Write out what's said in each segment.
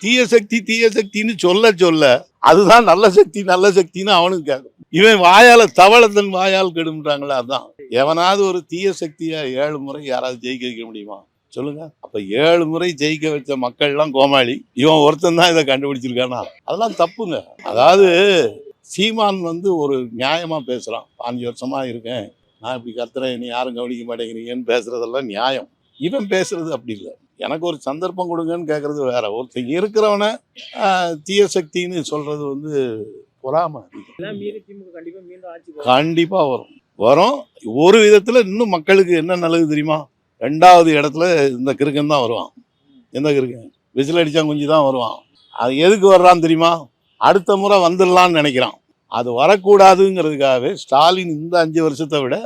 தீய சக்தி தீய சக்தின்னு சொல்ல சொல்ல அதுதான் நல்ல சக்தி நல்ல சக்தின்னு அவனுக்கு கேட்கும். இவன் வாயால தவளத்தன் வாயால் கெடும்ன்றாங்களா, அதான். எவனாவது ஒரு தீய சக்தியை 7 முறை யாராவது ஜெயிக்க வைக்க முடியுமா சொல்லுங்க? அப்ப 7 முறை ஜெயிக்க வச்ச மக்கள் எல்லாம் கோமாளி, இவன் ஒருத்தன் தான் இதை கண்டுபிடிச்சிருக்கானா? அதெல்லாம் தப்புங்க. அதாவது சீமான் ஒரு நியாயமா பேசுறான். 5 வருஷமா இருக்கேன், நான் இப்படி கத்துறேன், நீ யாரும் கவனிக்க மாட்டேங்கிறீங்கன்னு பேசுறதெல்லாம் நியாயம். இவன் பேசுறது அப்படி இல்லை. எனக்கு ஒரு சந்தர்ப்பம் கொடுங்கன்னு கேட்கறது வேற. ஒருத்தர் இருக்கிறவன தீய சக்தின்னு சொல்றது பொறாம. கண்டிப்பா வரும் வரும். ஒரு விதத்துல இன்னும் மக்களுக்கு என்ன நல்லது தெரியுமா? 2வது இடத்துல இந்த கிறுக்கன் தான் வருவான். எந்த கிறுக்கன்? விசில் அடிச்சா குஞ்சு தான் வருவான். அது எதுக்கு வர்றான்னு தெரியுமா? அடுத்த முறை வந்துடலான்னு நினைக்கிறான். அது வரக்கூடாதுங்கிறதுக்காகவே ஸ்டாலின் இந்த 5 வருஷத்தை விட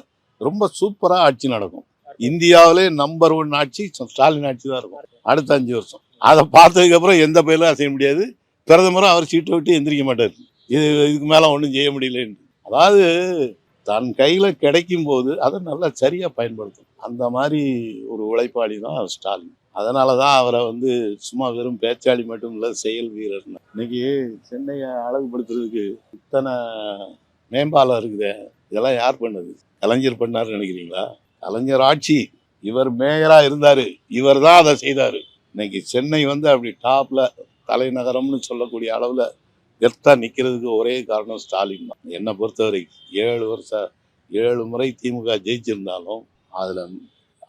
ரொம்ப சூப்பரா ஆட்சி நடக்கும். இந்தியாவிலே நம்பர் 1 ஆட்சி ஸ்டாலின் ஆட்சி தான் இருக்கும் அடுத்த 5 வருஷம். அதை பார்த்ததுக்கு அப்புறம் எந்த பயிலும் அசைய முடியாது. பிரதமரும் அவர் சீட்டை விட்டு எந்திரிக்க மாட்டார். இதுக்கு மேல ஒன்றும் செய்ய முடியலன்னு. அதாவது தன் கையில கிடைக்கும் போது அதை நல்லா சரியா பயன்படுத்தும். அந்த மாதிரி ஒரு உழைப்பாளி தான் ஸ்டாலின். அதனாலதான் அவரை சும்மா வெறும் பேச்சாளி மட்டும் இல்ல, செயல் வீரர். இன்னைக்கு சென்னையை அழகுபடுத்துறதுக்கு இத்தனை மேம்பாலம் இருக்குது. இதெல்லாம் யார் பண்ணது? கலைஞர் பண்ணாருன்னு நினைக்கிறீங்களா? கலைஞர் ஆட்சி, இவர் மேயரா இருந்தாரு, இவர் தான் அதை செய்தாரு. இன்னைக்கு சென்னை அப்படி டாப்ல தலைநகரம்னு சொல்லக்கூடிய அளவுல கெத்தா நிக்கிறதுக்கு ஒரே காரணம் ஸ்டாலின் தான். என்னை பொறுத்தவரை 7 முறை திமுக ஜெயிச்சிருந்தாலும் அதுல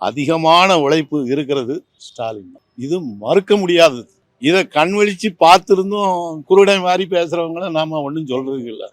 அதிகமான உழைப்பு இருக்கிறது ஸ்டாலின் தான். இது மறுக்க முடியாதது. இதை கண்வழிச்சு பார்த்திருந்தும் குருடை மாதிரி பேசுறவங்கள நாம ஒன்றும் சொல்றதுக்கு இல்லை.